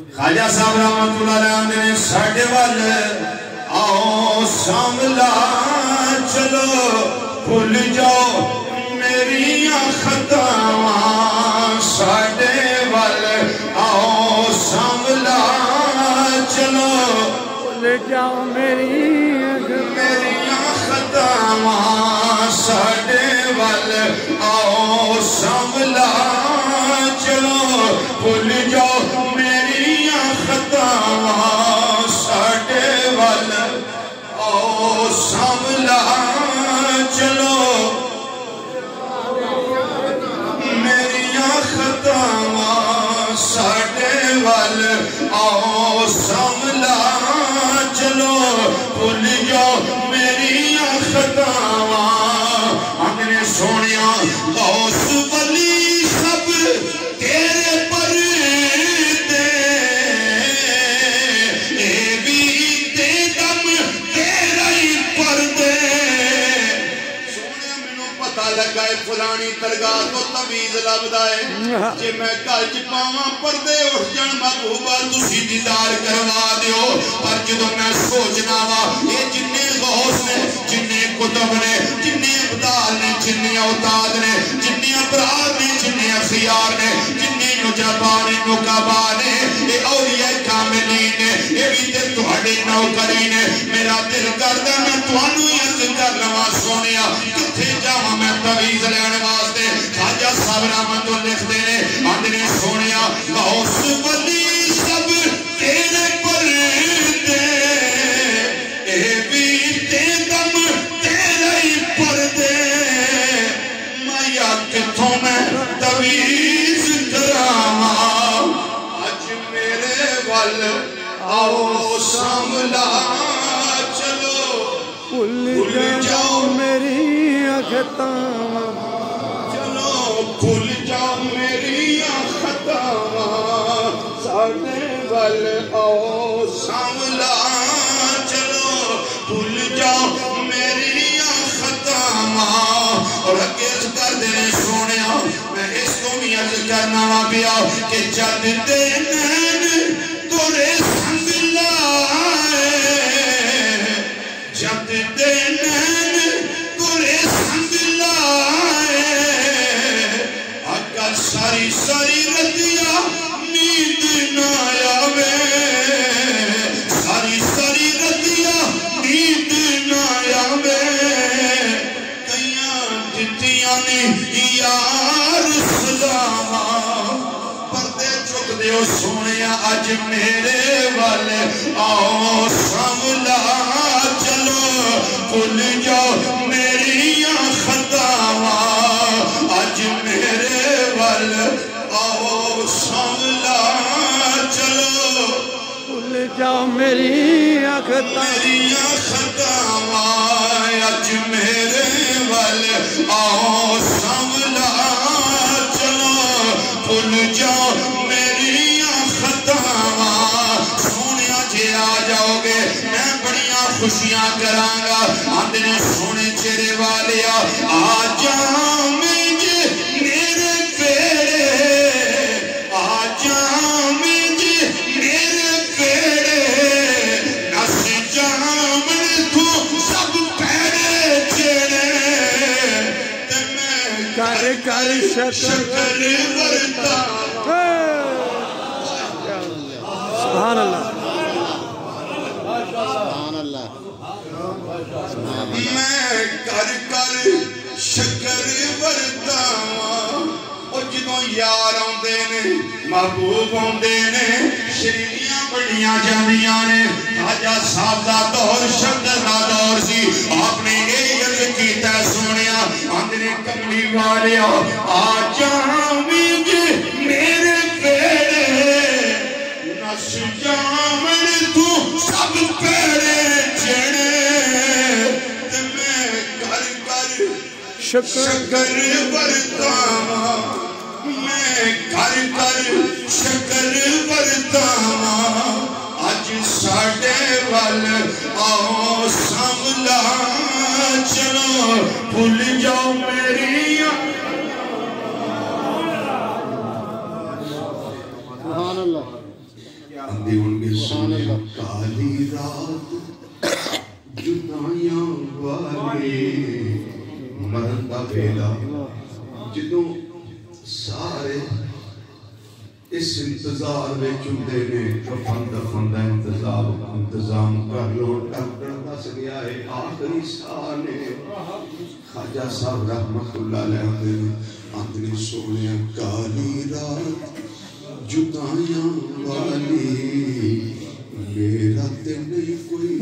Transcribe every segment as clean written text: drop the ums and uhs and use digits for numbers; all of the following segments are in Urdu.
خواجہ صاحب رحمت اللہ علیہ نے ساڑھے والے آؤ ساملا چلو بھول جاؤ میری خطاواں ساڑھے والے آؤ ساملا چلو بھول جاؤ میری خطاواں ساڑھے والے آؤ ساملا چلو بھول جاؤ میری خطاواں ساڑھے والے آؤ ساملا چلو میری خطاواں ساڑھے والے آؤ ساملا چلو بھول جاؤ میری خطاواں اپنے سونیا غوث ولی سب تیرے پر دے اے بھی تے دم تیرا ہی پر دے سونیا میں پتہ لگا ہے فلانی درگاہ تو تویز لبدا ہے جے میں کل چپاواں پردے اٹھ جان محبوبہ تسی دیدار کروا دیو پر جدو میں سوچنا وا یہ جننے غوث نے جننے کتب نے جننے ابدال نے جننے اوتاد نے جننے ابرار نے جننے اخیار نے جننے نجبا نے نقبا نے یہ اولیاء کاملین نے یہ بھی تے تہاڈے نوکری نے میرا دل کردا میں تانوں عزت کر لواں سونیا کتھے جاواں میں تویز لین واسطے خواجہ صاحب رحمت اللہ لکھدے نے آندے سونیا غوث ولی سب تیرے پر دے اے بھی تے دم تیرا ہی پر دے مایا کتھوں میں تویز کراواں اج میرے وال آؤ ساملا چلو بھول جاؤ میری خطاواں چلو بھول جاؤ میری خطاواں ساڑھے وال آؤ ساملا چلو بھول جاؤ میری خطاواں اور اگیز کر دینے سونیا میں اس کو بھی عرض کرنا وا پیا کہ جد دے نین تورے سنگ لائے جد دے نین تورے سنگ لائے اگر ساری ساری ردیا نیند نہ آوے ساری ساری ردیا نیند نہ آوے کئیاں جتیاں نے یار سلاواں پردے چک دیو سونیا اج میرے والے آؤ ساملا چلو بھول جاؤ میری خطاواں اج میرے والے آؤ ساملا چلو بھول جاؤ میری خطاواں اج میرے والے آؤ ساملا چلو بھول جاؤ میری خطاواں سونیا جے آ جاؤ گے میں بڑیاں خوشیاں کرانگا آندھنے سونے چہرے والے آ جاؤ مجھے میرے پیڑے آ جاؤ مجھے میرے پیڑے نس جاؤ من تو سب پیڑے چڑے تے میں کر شکر ورتا سبحان اللہ میں کر شکر ورتاواں او جدوں یار آندے نے محبوب آندے نے شریریاں بڑیاں جاندیاں نے خواجہ صاحب دا دور شکر دا دور سی آپ نے یہ عرض کیتا سونیا آندے کملی والے آ جاؤ مجھے میرے پیڑے نس جامن تو سب پیڑے چڑے تے میں کر شکر ورتاواں میں کر شکر ورتاواں اج ساڈے وال آؤ ساملا چلو بھول جاؤ میری سبحان اللہ اندھی ہونگے سونے کالی رات جدائیاں والی مرندہ ویلا جدوں سارے اس انتظار میں چندے نے کفن دفن دا انتظام کر لو ڈاکٹر دس گیا ہے آخری سانے خواجہ صاحب رحمت اللہ علیہ اندھی سونے کالی رات جدائیاں والی میرا تے نہیں کوئی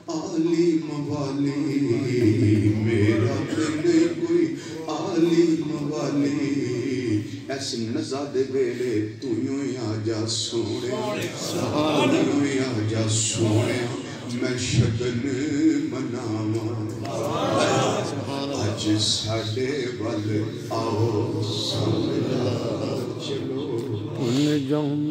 عالم والی میرا تے نہیں کوئی عالم والی ایسی نزاد بیلے تو یوں ہی آجا سونے یوں ہی آجا سونے میں شگن مناواں آج ساڑے والے آؤ سامنا چلو بھول جاؤں